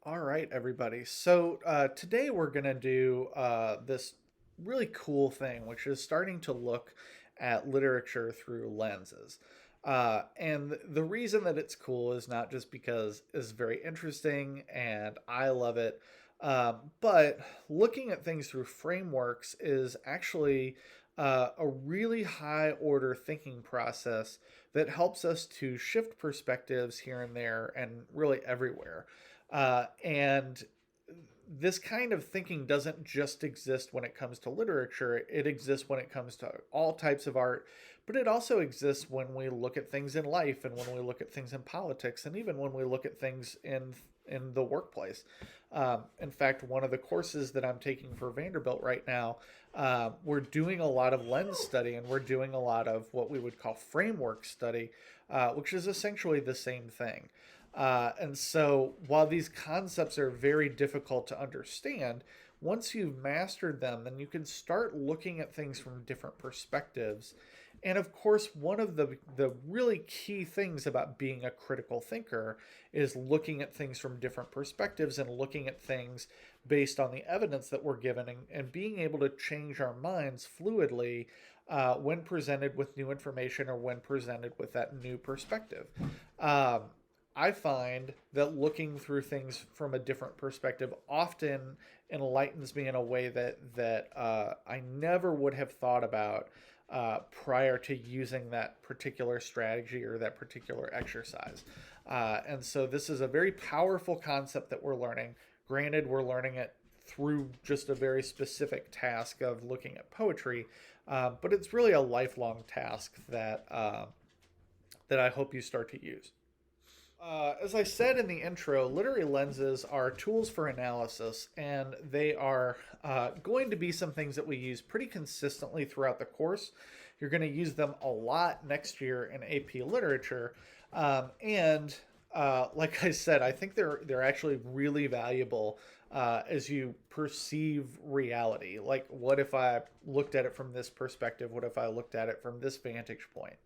All right, everybody. So today we're going to do this really cool thing, which is starting to look at literature through lenses. And the reason that it's cool is not just because it's very interesting and I love it, but looking at things through frameworks is actually a really high order thinking process that helps us to shift perspectives here and there and really everywhere. And this kind of thinking doesn't just exist when it comes to literature, it exists when it comes to all types of art, but it also exists when we look at things in life and when we look at things in politics and even when we look at things in the workplace. In fact, one of the courses that I'm taking for Vanderbilt right now, we're doing a lot of lens study and we're doing a lot of what we would call framework study, which is essentially the same thing. And so, while these concepts are very difficult to understand, once you've mastered them, then you can start looking at things from different perspectives. And of course, one of the really key things about being a critical thinker is looking at things from different perspectives and looking at things based on the evidence that we're given and being able to change our minds fluidly when presented with new information or when presented with that new perspective. Um, I find that looking through things from a different perspective often enlightens me in a way that I never would have thought about prior to using that particular strategy or that particular exercise. And so this is a very powerful concept that we're learning. Granted, we're learning it through just a very specific task of looking at poetry, but it's really a lifelong task that I hope you start to use. As I said in the intro, literary lenses are tools for analysis, and they are going to be some things that we use pretty consistently throughout the course. You're going to use them a lot next year in AP Literature, and like I said, I think they're actually really valuable as you perceive reality. Like, what if I looked at it from this perspective? What if I looked at it from this vantage point?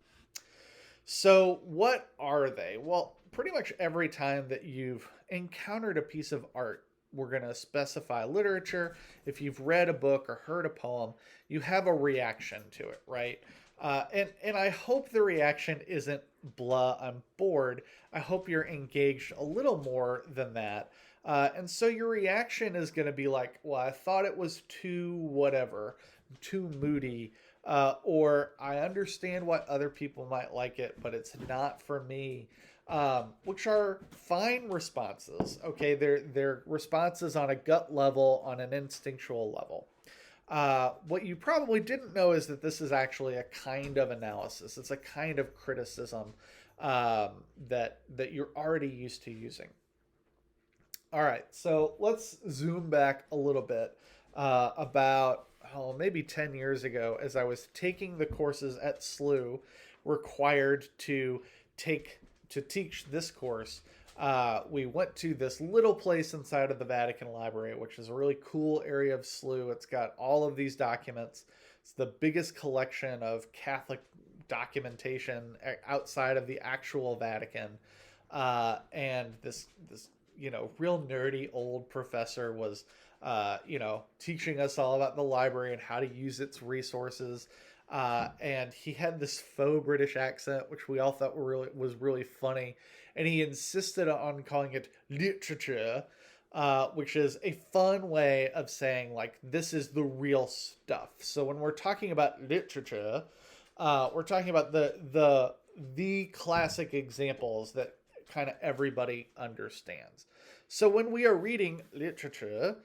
So, what are they? Well, pretty much every time that you've encountered a piece of art, we're going to specify literature. If you've read a book or heard a poem, you have a reaction to it, right? And I hope the reaction isn't blah, I'm bored. I hope you're engaged a little more than that. And so your reaction is going to be like, well, I thought it was too whatever, too moody, or I understand why other people might like it, but it's not for me. Which are fine responses. Okay, they're responses on a gut level, on an instinctual level. What you probably didn't know is that this is actually a kind of analysis. It's a kind of criticism that you're already used to using. All right, so let's zoom back a little bit about maybe 10 years ago as I was taking the courses at SLU required take to teach this course. We went to this little place inside of the Vatican Library, which is a really cool area of SLU. It's got all of these documents. It's the biggest collection of Catholic documentation outside of the actual Vatican. And this real nerdy old professor was teaching us all about the library and how to use its resources. And he had this faux British accent, which we all thought was really funny. And he insisted on calling it literature, which is a fun way of saying like this is the real stuff. So when we're talking about literature, we're talking about the classic examples that kind of everybody understands. So when we are reading literature,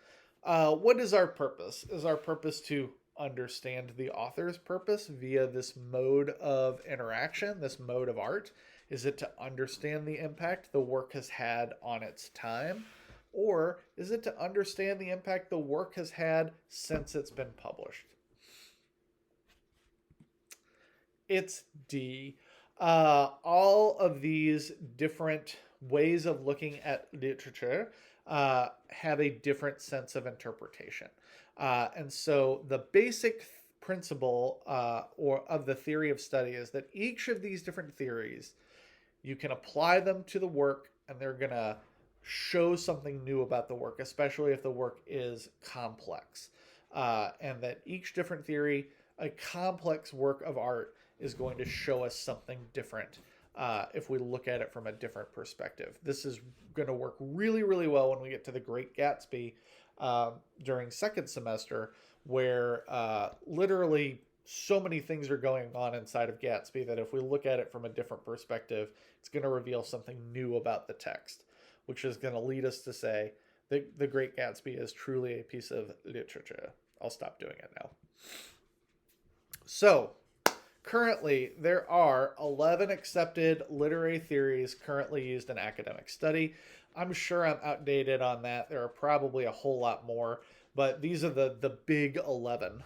what is our purpose? Is our purpose to understand the author's purpose via this mode of interaction, this mode of art? Is it to understand the impact the work has had on its time? Or is it to understand the impact the work has had since it's been published? It's D. All of these different ways of looking at literature have a different sense of interpretation. And so the basic principle or of the theory of study is that each of these different theories, you can apply them to the work and they're going to show something new about the work, especially if the work is complex. And that each different theory, a complex work of art, is going to show us something different if we look at it from a different perspective. This is going to work really, really well when we get to The Great Gatsby during second semester, where literally so many things are going on inside of Gatsby that if we look at it from a different perspective, it's going to reveal something new about the text, which is going to lead us to say that The Great Gatsby is truly a piece of literature. I'll stop doing it now. So, currently, there are 11 accepted literary theories currently used in academic study. I'm sure I'm outdated on that. There are probably a whole lot more, but these are the big 11.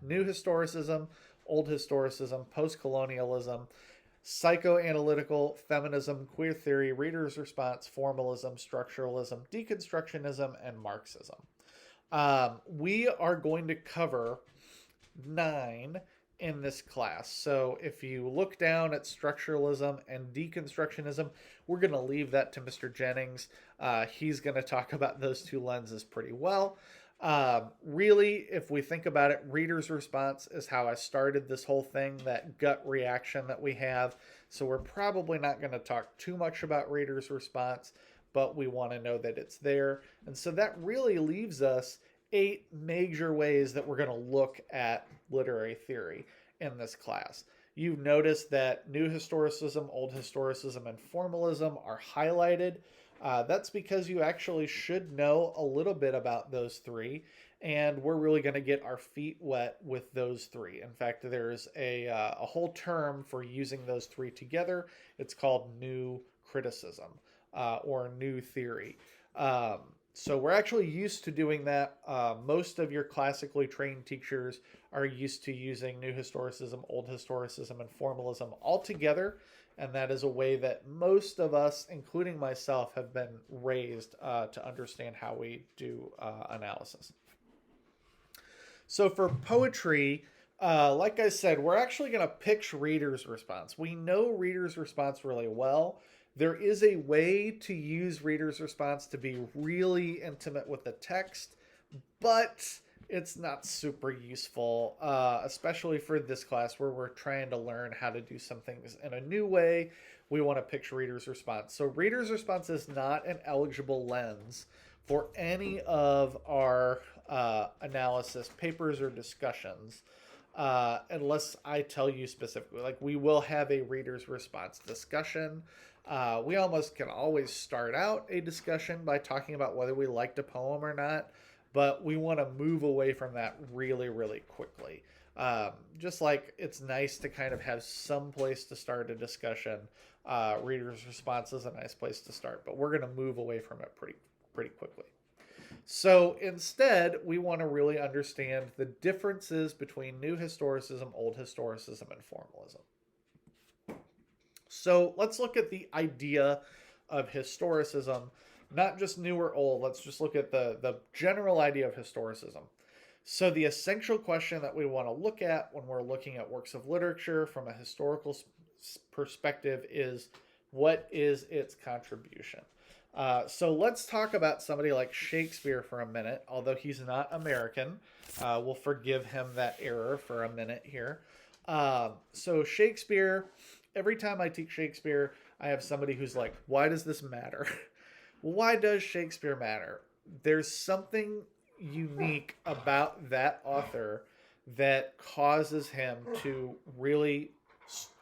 New historicism, old historicism, post-colonialism, psychoanalytical feminism, queer theory, reader's response, formalism, structuralism, deconstructionism, and Marxism. We are going to cover 9 in this class. So if you look down at structuralism and deconstructionism, we're going to leave that to Mr. Jennings. He's going to talk about those two lenses pretty well. Really, if we think about it, reader's response is how I started this whole thing, that gut reaction that we have. So we're probably not going to talk too much about reader's response, but we want to know that it's there. And so that really leaves us 8 major ways that we're going to look at literary theory in this class. You've noticed that new historicism, old historicism, and formalism are highlighted. That's because you actually should know a little bit about those 3, and we're really going to get our feet wet with those 3. In fact, there's a whole term for using those 3 together. It's called new criticism or new theory. So we're actually used to doing that. Most of your classically trained teachers are used to using new historicism, old historicism, and formalism all together. And that is a way that most of us, including myself, have been raised to understand how we do analysis. So for poetry, like I said, we're actually going to pitch reader's response. We know reader's response really well. There is a way to use reader's response to be really intimate with the text, but it's not super useful, especially for this class where we're trying to learn how to do some things in a new way. We want to pitch reader's response. So reader's response is not an eligible lens for any of our analysis papers or discussions, unless I tell you specifically. Like, we will have a reader's response discussion. We almost can always start out a discussion by talking about whether we liked a poem or not, but we want to move away from that really, really quickly. Just like it's nice to kind of have some place to start a discussion, reader's response is a nice place to start, but we're going to move away from it pretty quickly. So instead, we want to really understand the differences between new historicism, old historicism, and formalism. So let's look at the idea of historicism, not just new or old. Let's just look at the general idea of historicism. So the essential question that we want to look at when we're looking at works of literature from a historical perspective is, what is its contribution? So let's talk about somebody like Shakespeare for a minute, although he's not American. We'll forgive him that error for a minute here. So Shakespeare, every time I teach Shakespeare, I have somebody who's like, why does this matter? Why does Shakespeare matter? There's something unique about that author that causes him to really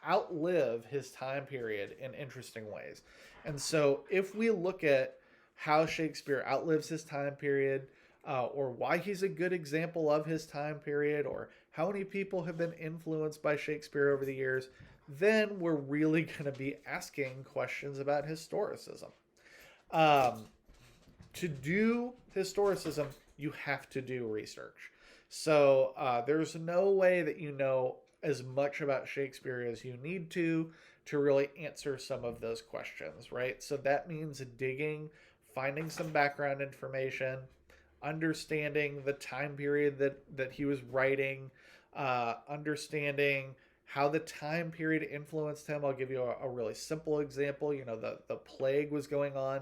outlive his time period in interesting ways. And so if we look at how Shakespeare outlives his time period, or why he's a good example of his time period, or how many people have been influenced by Shakespeare over the years, then we're really going to be asking questions about historicism. To do historicism, you have to do research. So there's no way that you know as much about Shakespeare as you need to really answer some of those questions, right? So that means digging, finding some background information, understanding the time period that he was writing, understanding how the time period influenced him. I'll give you a really simple example. You know, the plague was going on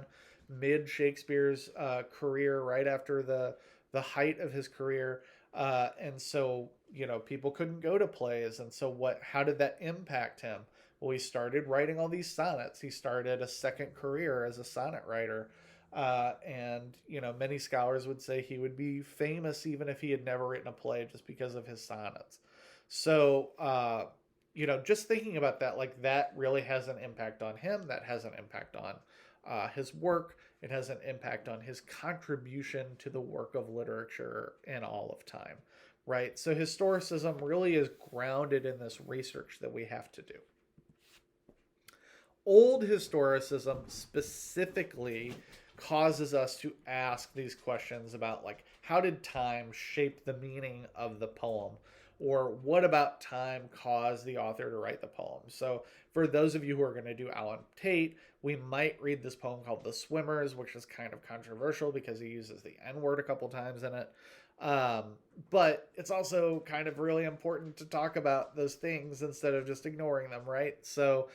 mid Shakespeare's career, right after the height of his career. And so, people couldn't go to plays. And so how did that impact him? Well, he started writing all these sonnets. He started a second career as a sonnet writer. And, many scholars would say he would be famous even if he had never written a play just because of his sonnets. So, just thinking about that, like that really has an impact on him. That has an impact on his work. It has an impact on his contribution to the work of literature in all of time, right? So historicism really is grounded in this research that we have to do. Old historicism specifically causes us to ask these questions about, like, how did time shape the meaning of the poem, or what about time caused the author to write the poem? So for those of you who are going to do Allen Tate, we might read this poem called The Swimmers, which is kind of controversial because he uses the N word a couple times in it. But it's also kind of really important to talk about those things instead of just ignoring them, right? So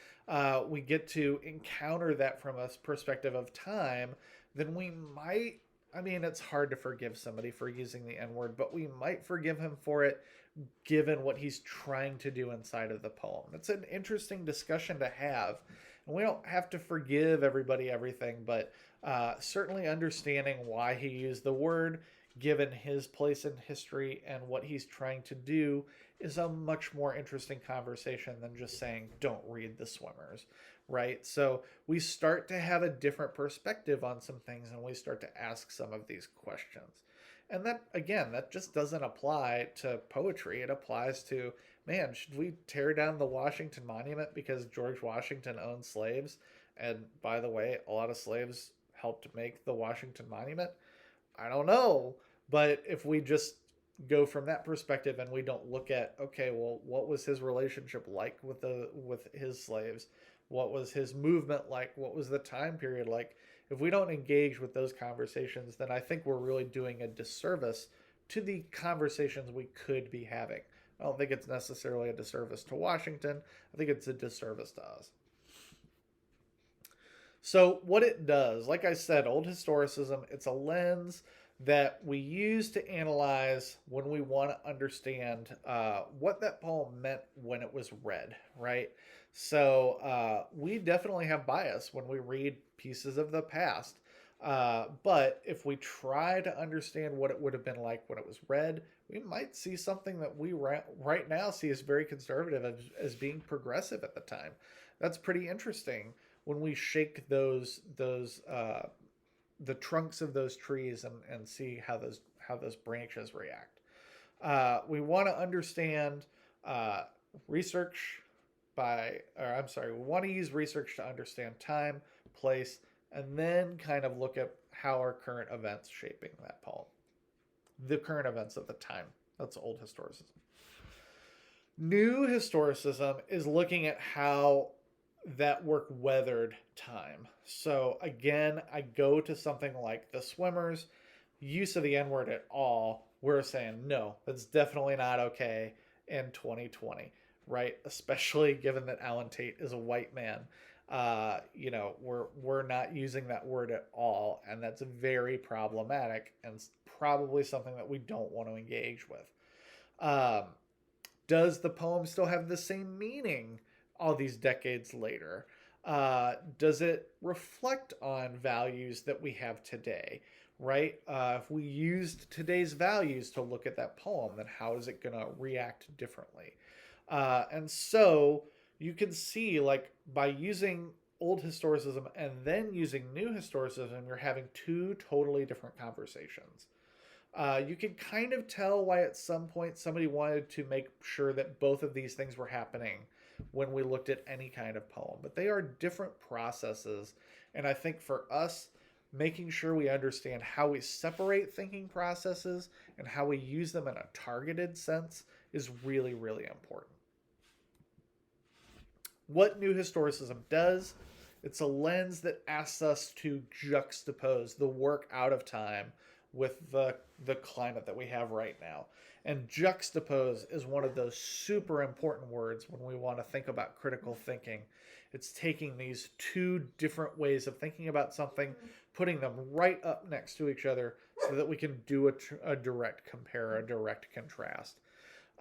we get to encounter that from a perspective of time. Then we might, it's hard to forgive somebody for using the N word, but we might forgive him for it given what he's trying to do inside of the poem. It's an interesting discussion to have. And we don't have to forgive everybody everything, but certainly understanding why he used the word, given his place in history and what he's trying to do, is a much more interesting conversation than just saying, don't read The Swimmers, right? So we start to have a different perspective on some things, and we start to ask some of these questions. And that, again, that just doesn't apply to poetry. It applies to, man, should we tear down the Washington Monument because George Washington owned slaves? And by the way, a lot of slaves helped make the Washington Monument. I don't know. But if we just go from that perspective and we don't look at, okay, well, what was his relationship like with his slaves? What was his movement like? What was the time period like? If we don't engage with those conversations, then I think we're really doing a disservice to the conversations we could be having. I don't think it's necessarily a disservice to Washington. I think it's a disservice to us. So what it does, like I said, old historicism, it's a lens that we use to analyze when we want to understand what that poem meant when it was read, right? So we definitely have bias when we read pieces of the past. But if we try to understand what it would have been like when it was read, we might see something that we right now see as very conservative, as being progressive at the time. That's pretty interesting when we shake the trunks of those trees and see how those branches react. We want to understand research we want to use research to understand time, place, and then kind of look at how are current events shaping that poem. The current events of the time. That's old historicism. New historicism is looking at how that work weathered time. So again, I go to something like The Swimmers. Use of the N-word at all, we're saying no, that's definitely not okay in 2020, right? Especially given that Allen Tate is a white man. We're not using that word at all, and that's very problematic and probably something that we don't want to engage with. Does the poem still have the same meaning all these decades later? Does it reflect on values that we have today, right? If we used today's values to look at that poem, then how is it going to react differently? And so you can see, like, by using old historicism and then using new historicism, you're having two totally different conversations. You can kind of tell why at some point somebody wanted to make sure that both of these things were happening when we looked at any kind of poem, but they are different processes. And I think for us, making sure we understand how we separate thinking processes and how we use them in a targeted sense is really, really important. What new historicism does, it's a lens that asks us to juxtapose the work out of time with the climate that we have right now. And juxtapose is one of those super important words when we want to think about critical thinking. It's taking these two different ways of thinking about something, putting them right up next to each other so that we can do a direct compare, a direct contrast.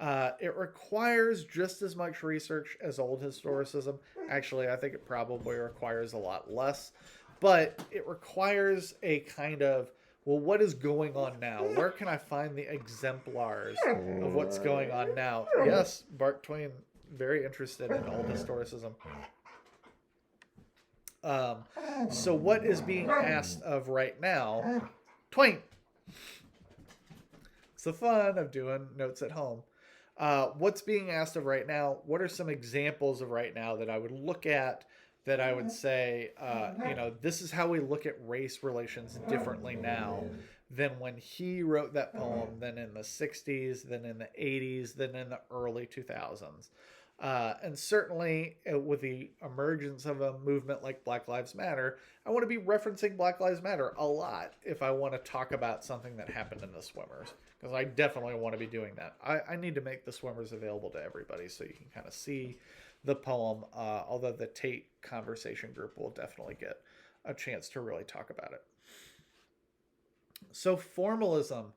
It requires just as much research as old historicism. Actually, I think it probably requires a lot less, but it requires a kind of, well, what is going on now? Where can I find the exemplars of what's going on now? Yes, Mark Twain, very interested in old historicism. So what is being asked of right now? Twain. It's the fun of doing notes at home. What's being asked of right now? What are some examples of right now that I would look at that I would say, this is how we look at race relations differently now than when he wrote that poem, than in the 60s, than in the 80s, than in the early 2000s. And certainly with the emergence of a movement like Black Lives Matter, I want to be referencing Black Lives Matter a lot if I want to talk about something that happened in the Swimmers, because I definitely want to be doing that. I need to make the Swimmers available to everybody so you can kind of see the poem, although the Tate conversation group will definitely get a chance to really talk about it. So formalism.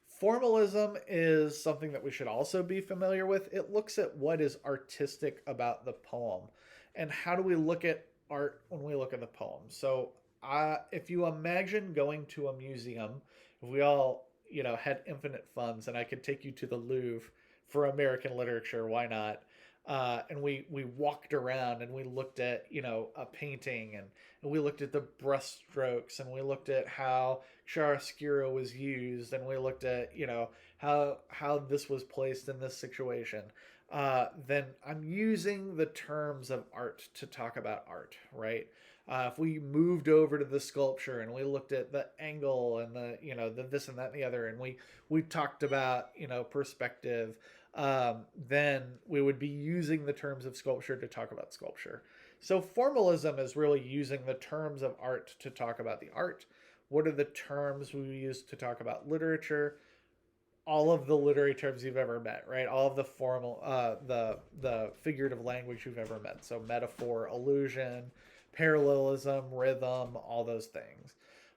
Formalism is something that we should also be familiar with. It looks at what is artistic about the poem and how do we look at art when we look at the poem. So if you imagine going to a museum, if we all, had infinite funds and I could take you to the Louvre for American literature, why not? And we walked around and we looked at, a painting and we looked at the brushstrokes and we looked at how chiaroscuro was used and we looked at, how this was placed in this situation. Then I'm using the terms of art to talk about art, right? If we moved over to the sculpture and we looked at the angle and the this and that and the other, and we talked about, perspective, then we would be using the terms of sculpture to talk about sculpture. So formalism is really using the terms of art to talk about the art. What are the terms we use to talk about literature? All of the literary terms you've ever met, right? All of the formal, the figurative language you've ever met. So metaphor, allusion, parallelism, rhythm, all those things.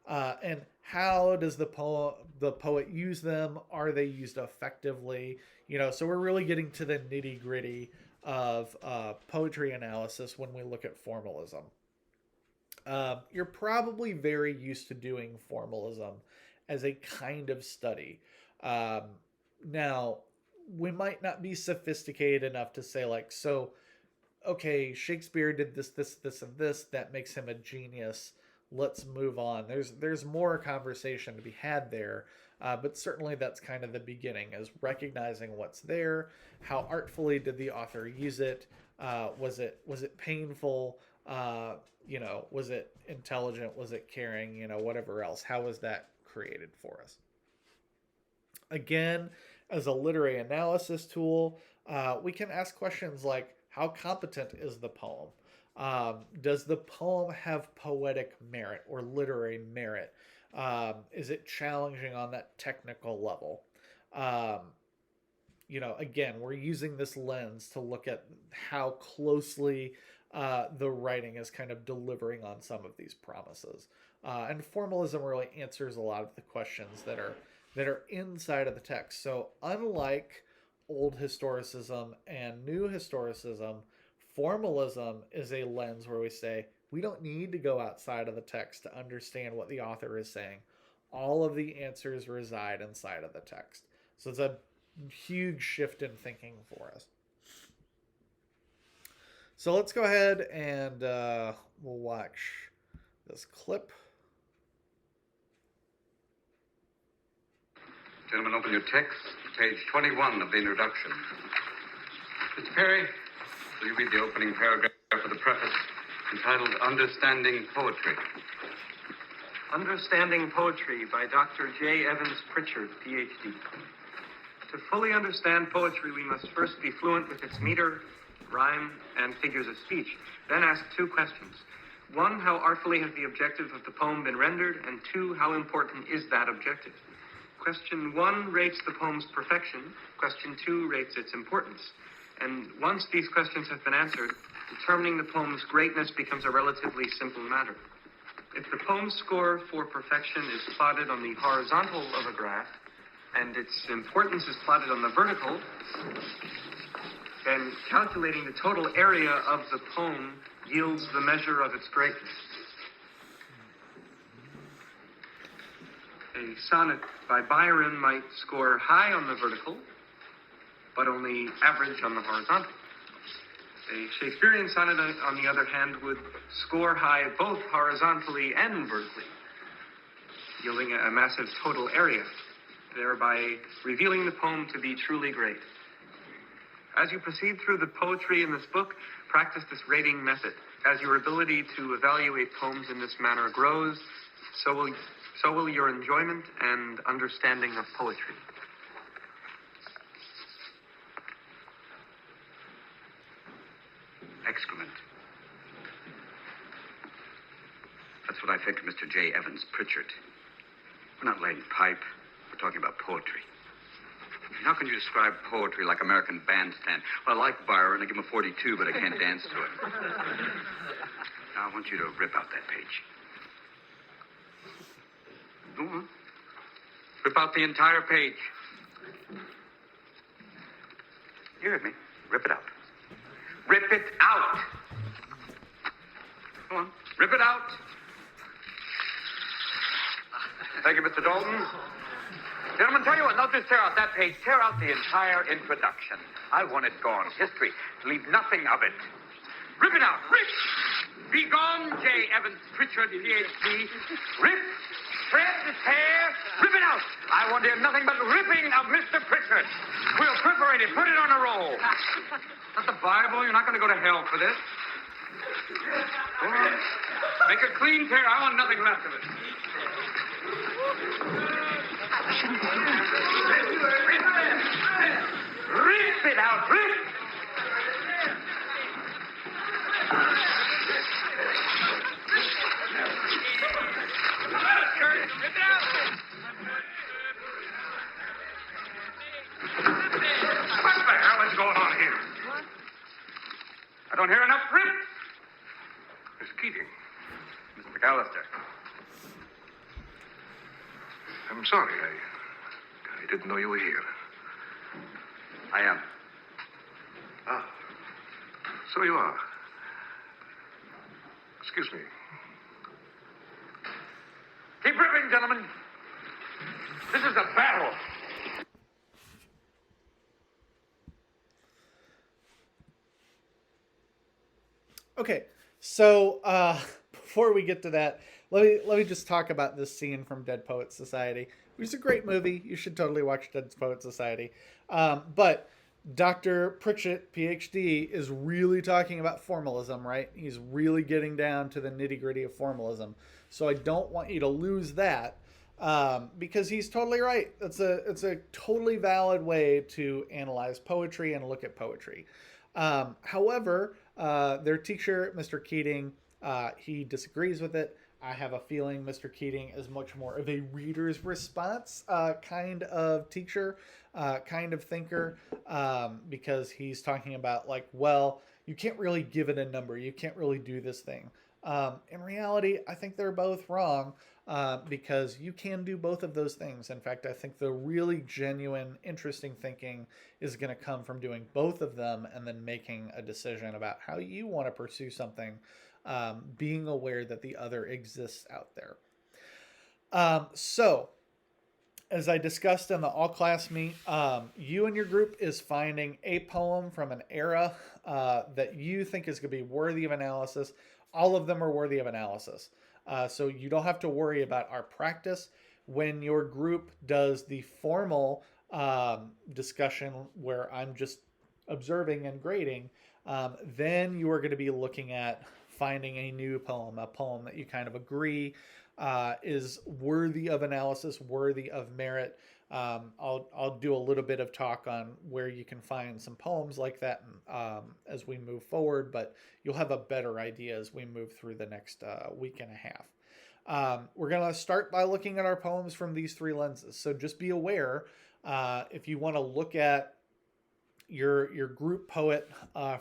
And how does the poet use them? Are they used effectively? So we're really getting to the nitty gritty of poetry analysis when we look at formalism. You're probably very used to doing formalism as a kind of study. Now, we might not be sophisticated enough to say okay, Shakespeare did this, and this, that makes him a genius. Let's move on. There's more conversation to be had there, but certainly that's kind of the beginning, is recognizing what's there. How artfully did the author use it? Was it painful? Was it intelligent? Was it caring? Whatever else. How was that created for us? Again, as a literary analysis tool, we can ask questions like, how competent is the poem? Does the poem have poetic merit or literary merit? Is it challenging on that technical level? Again, we're using this lens to look at how closely the writing is kind of delivering on some of these promises. And formalism really answers a lot of the questions that are inside of the text. So unlike old historicism and new historicism, formalism is a lens where we say, we don't need to go outside of the text to understand what the author is saying. All of the answers reside inside of the text. So it's a huge shift in thinking for us. So let's go ahead and we'll watch this clip. Gentlemen, open your text, page 21 of the introduction. Mr. Perry, will you read the opening paragraph of the preface entitled Understanding Poetry? Understanding Poetry by Dr. J. Evans Pritchard, Ph.D. To fully understand poetry, we must first be fluent with its meter, rhyme, and figures of speech. Then ask two questions. One, how artfully has the objective of the poem been rendered? And two, how important is that objective? Question 1 rates the poem's perfection. Question 2 rates its importance. And once these questions have been answered, determining the poem's greatness becomes a relatively simple matter. If the poem's score for perfection is plotted on the horizontal of a graph, and its importance is plotted on the vertical, then calculating the total area of the poem yields the measure of its greatness. A sonnet by Byron might score high on the vertical, but only average on the horizontal. A Shakespearean sonnet, on the other hand, would score high both horizontally and vertically, yielding a massive total area, thereby revealing the poem to be truly great. As you proceed through the poetry in this book, practice this rating method. As your ability to evaluate poems in this manner grows, so will your enjoyment and understanding of poetry. Excrement. That's what I think of Mr. J. Evans Pritchard. We're not laying pipe. We're talking about poetry. How can you describe poetry like American Bandstand? Well, I like Byron. I give him a 42, but I can't dance to it. Now, I want you to rip out that page. Go on. Rip out the entire page. You heard me. Rip it out. Rip it out. Go on. Rip it out. Thank you, Mr. Dalton. Gentlemen, tell you what, not just tear out that page, tear out the entire introduction. I want it gone. History. Leave nothing of it. Rip it out. Rip! Be gone, J. Evans Pritchard, Ph.D. Rip! Shred the tear! Rip it out! I want to hear nothing but ripping of Mr. Pritchard. We'll perforate it. Put it on a roll. Not the Bible. You're not going to go to hell for this. Go on. Make a clean tear. I want nothing left of it. Rip it out, rip! Rip it out! What the hell is going on here? I don't hear enough rip! Miss Keating. Mr. McAllister. I'm sorry. I didn't know you were here. I am. Ah. So you are. Excuse me. Keep ripping, gentlemen. This is a battle. Okay, so before we get to that, let me just talk about this scene from Dead Poets Society, which is a great movie. You should totally watch Dead Poets Society. But Dr. Pritchett, PhD, is really talking about formalism, right? He's really getting down to the nitty-gritty of formalism. So I don't want you to lose that because he's totally right. It's a totally valid way to analyze poetry and look at poetry. However, their teacher, Mr. Keating, he disagrees with it. I have a feeling Mr. Keating is much more of a reader's response kind of teacher, kind of thinker, because he's talking about like, well, you can't really give it a number. You can't really do this thing. In reality, I think they're both wrong because you can do both of those things. In fact, I think the really genuine, interesting thinking is going to come from doing both of them and then making a decision about how you want to pursue something. Being aware that the other exists out there. So, as I discussed in the all-class meet, you and your group is finding a poem from an era that you think is going to be worthy of analysis. All of them are worthy of analysis. So you don't have to worry about our practice. When your group does the formal discussion where I'm just observing and grading, then you are going to be looking at finding a new poem, a poem that you kind of agree is worthy of analysis, worthy of merit. I'll do a little bit of talk on where you can find some poems like that as we move forward, but you'll have a better idea as we move through the next week and a half. We're going to start by looking at our poems from these three lenses. So just be aware if you want to look at your group poet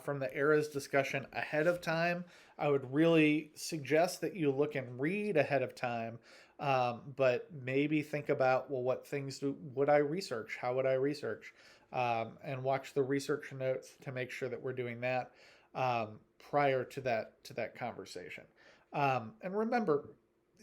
from the eras discussion ahead of time, I would really suggest that you look and read ahead of time. But maybe think about, well, what things would I research? How would I research? And watch the research notes to make sure that we're doing that prior to that conversation. And remember,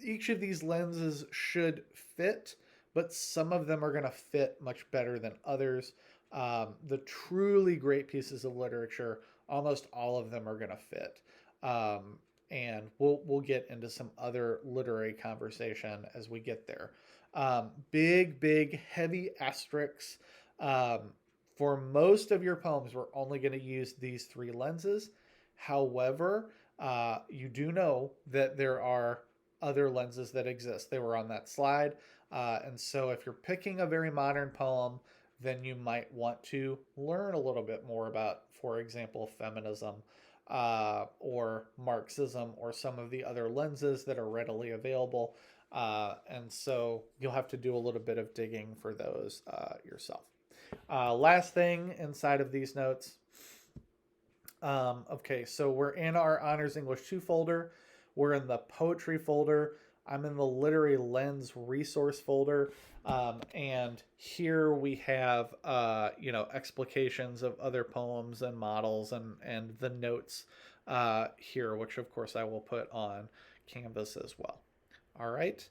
each of these lenses should fit, but some of them are going to fit much better than others. The truly great pieces of literature, almost all of them are going to fit. And we'll get into some other literary conversation as we get there. Big, heavy asterisks. For most of your poems, we're only going to use these 3 lenses. However, you do know that there are other lenses that exist. They were on that slide. And so if you're picking a very modern poem, then you might want to learn a little bit more about, for example, feminism or Marxism or some of the other lenses that are readily available. And so you'll have to do a little bit of digging for those yourself. Last thing inside of these notes. Okay, so we're in our Honors English 2 folder. We're in the poetry folder. I'm in the literary lens resource folder. And here we have, explications of other poems and models and the notes here, which of course I will put on Canvas as well. All right.